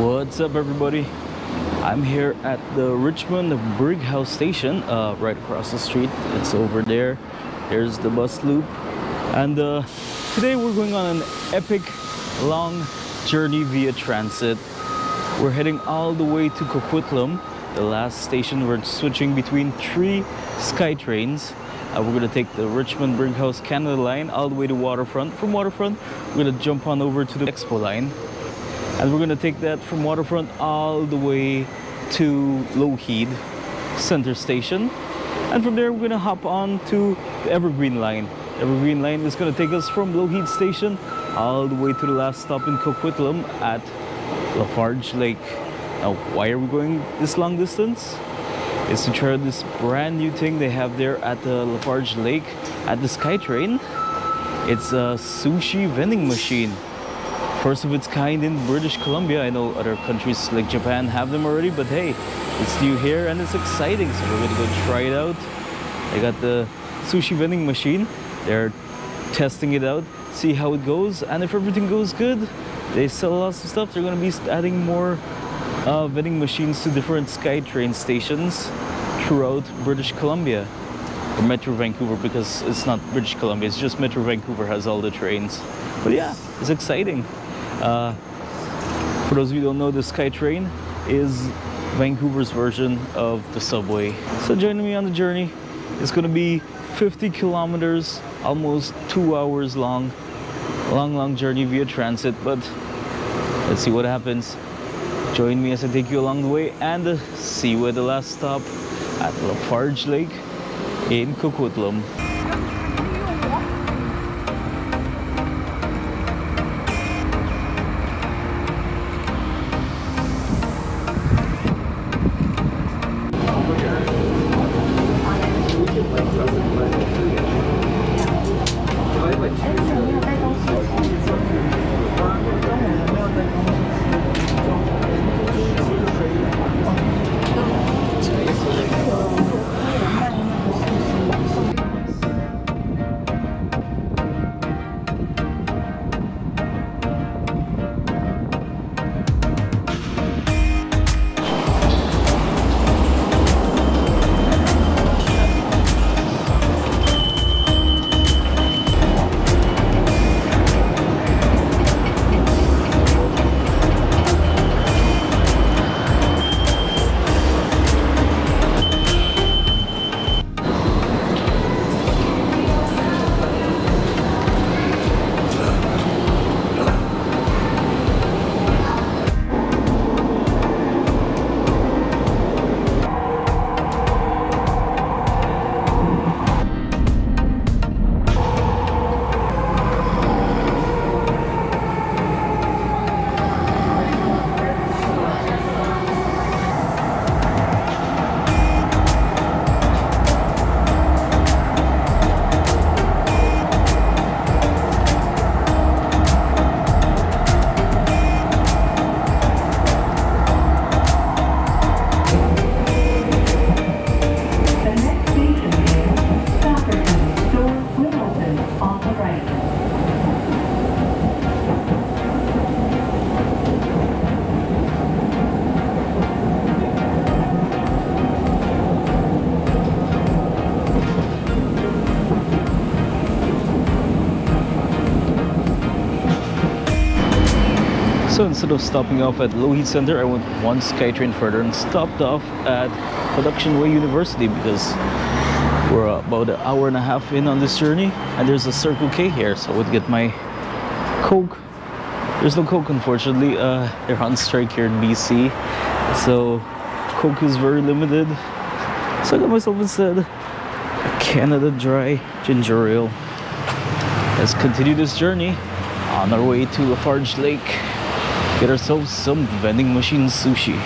What's up, everybody? I'm here at the Richmond Brighouse Station, right across the street. It's over there. There's the bus loop. And today we're going on an epic long journey via transit. We're heading all the way to Coquitlam, the last station. We're switching between 3 SkyTrains. We're going to take the Richmond Brighouse Canada line all the way to Waterfront. From Waterfront, we're going to jump on over to the Expo line. And we're going to take that from Waterfront all the way to Lougheed Center Station. And from there, we're going to hop on to the Evergreen line. Evergreen line is going to take us from Lougheed Station all the way to the last stop in Coquitlam at Lafarge Lake. Now, why are we going this long distance? It's to try out this brand new thing they have there at the Lafarge Lake at the SkyTrain. It's a sushi vending machine. First of its kind in British Columbia. I know other countries like Japan have them already, but hey, it's new here and it's exciting. So we're gonna go try it out. I got the sushi vending machine. They're testing it out, see how it goes, and if everything goes good, they sell lots of stuff. They're gonna be adding more vending machines to different SkyTrain stations throughout British Columbia. Or Metro Vancouver, because it's not British Columbia, it's just Metro Vancouver has all the trains. But yeah, it's exciting. For those of you who don't know, the SkyTrain is Vancouver's version of the subway. So joining me on the journey, it's going to be 50 kilometers, almost 2 hours long. Long journey via transit, but let's see what happens. Join me as I take you along the way and see you at the last stop at Lafarge Lake in Coquitlam. So instead of stopping off at Lougheed Center, I went one SkyTrain further and stopped off at Production Way University because we're about an hour and a half in on this journey and there's a Circle K here, so I would get my Coke. There's no Coke, unfortunately. They're on strike here in BC, so Coke is very limited. So I got myself instead a Canada Dry Ginger Ale. Let's continue this journey on our way to Lafarge Lake. Get ourselves some vending machine sushi.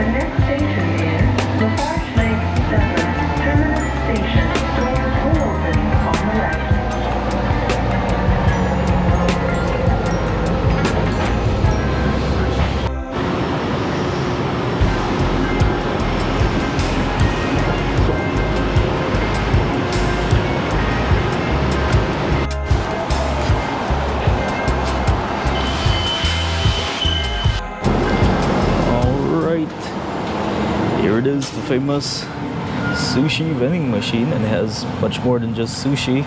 next station is Lafarge Lake-Douglas Station. Doors will open on the left. Here it is, the famous sushi vending machine, and it has much more than just sushi.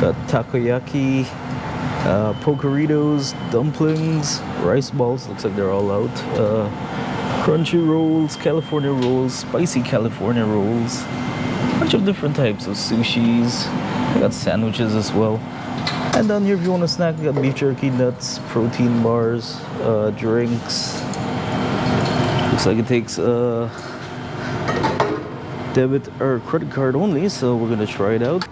Got takoyaki, pokeritos, dumplings, rice balls, looks like they're all out. Crunchy rolls, California rolls, spicy California rolls. A bunch of different types of sushis. I got sandwiches as well. And down here, if you want a snack, we got beef jerky, nuts, protein bars, drinks. Looks like it takes debit or credit card only, so we're gonna try it out.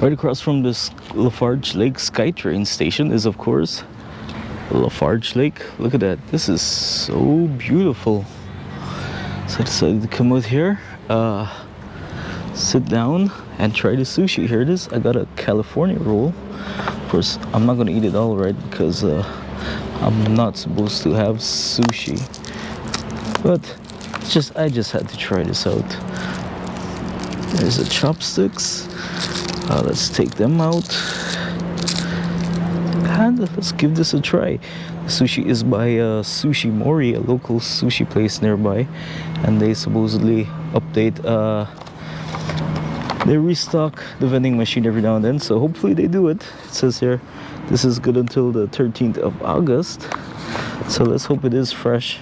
Right across from this Lafarge Lake SkyTrain Station is, of course, Lafarge Lake. Look at that. This is so beautiful. So I decided to come out here, sit down, and try the sushi. Here it is. I got a California roll. Of course, I'm not gonna eat it all right because I'm not supposed to have sushi. But I just had to try this out. There's the chopsticks. Let's take them out. And let's give this a try. The sushi is by Sushi Mori, a local sushi place nearby. And they supposedly update, they restock the vending machine every now and then. So hopefully they do it. It says here, this is good until the 13th of August. So let's hope it is fresh.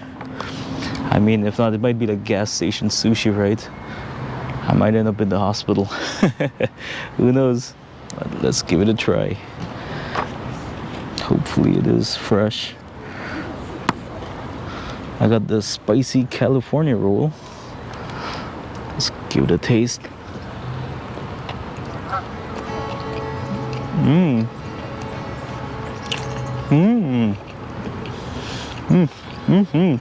I mean, if not, it might be like gas station sushi, right? I might end up in the hospital. Who knows? But let's give it a try. Hopefully it is fresh. I got the spicy California roll. Let's give it a taste. Mmm. Mmm. Mmm. Mmm.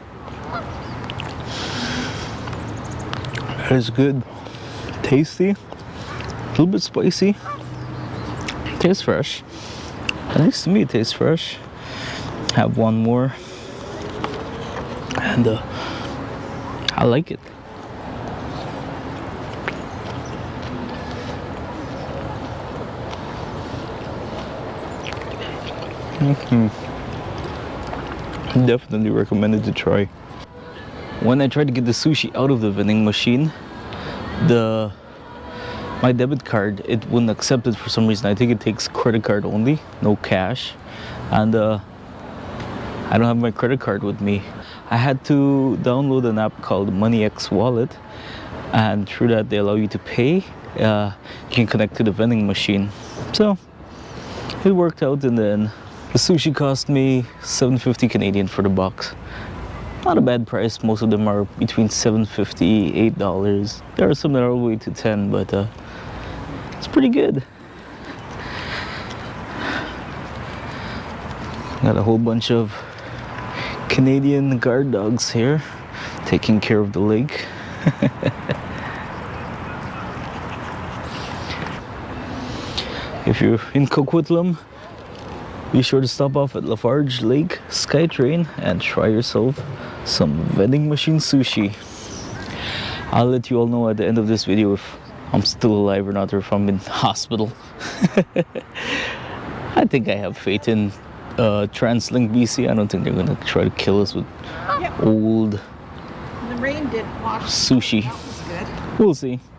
That is good. Tasty. A little bit spicy. Tastes fresh. At least to me it tastes fresh. Have one more. And I like it. Definitely recommended to try. When I tried to get the sushi out of the vending machine, my debit card, it wouldn't accept it for some reason. I think it takes credit card only, no cash. And I don't have my credit card with me. I had to download an app called MoneyX Wallet, and through that they allow you to pay. You can connect to the vending machine. So it worked out in the end. The sushi cost me $7.50 Canadian for the box. Not a bad price. Most of them are between $7.50, $8. There are some that are all the way to $10, but it's pretty good. Got a whole bunch of Canadian guard dogs here taking care of the lake. If you're in Coquitlam, be sure to stop off at Lafarge Lake SkyTrain and try yourself some vending machine sushi. I'll let you all know at the end of this video if I'm still alive or not, or if I'm in hospital. I think I have faith in TransLink BC. I don't think they're gonna try to kill us with old The rain did wash. sushi. That was good. We'll see.